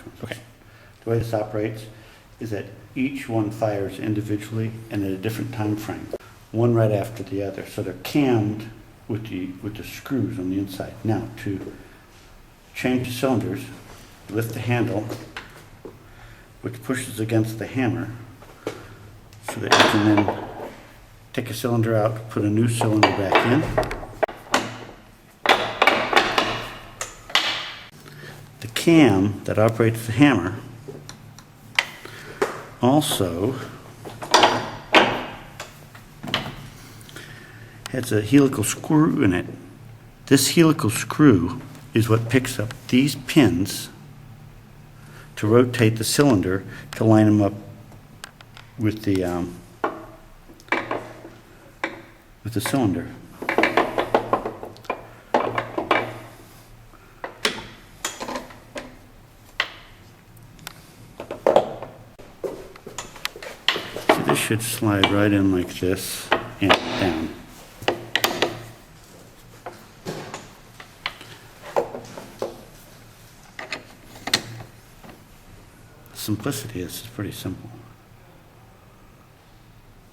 consequences. Okay. The way this operates is that each one fires individually and at a different time frame, one right after the other. So they're cammed with the screws on the inside. Now, to change the cylinders, lift the handle, which pushes against the hammer, so that you can then take a cylinder out, put a new cylinder back in. The cam that operates the hammer also has a helical screw in it. This helical screw is what picks up these pins to rotate the cylinder to line them up with the cylinder. So this should slide right in like this and down. Simplicity is pretty simple.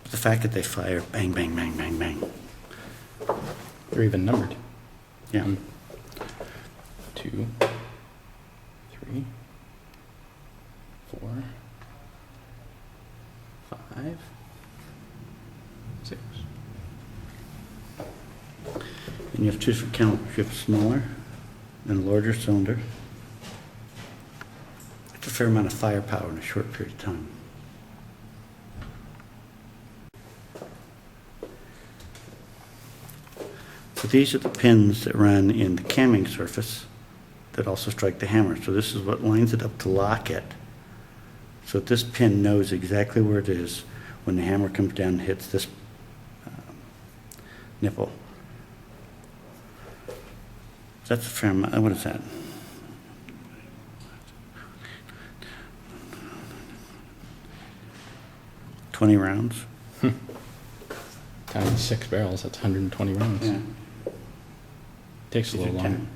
But the fact that they fire bang, bang, bang, bang, bang. They're even numbered. Yeah. 1, 2, 3, 4, 5, 6. And you have two different calibers. You have a smaller and a larger cylinder. It's a fair amount of firepower in a short period of time. So these are the pins that run in the camming surface that also strike the hammer. So this is what lines it up to lock it. So this pin knows exactly where it is when the hammer comes down and hits this nipple. That's a fair amount. What is that? $20 rounds. Times 6 barrels, that's 120 rounds. Yeah. Takes a These are little longer. 10.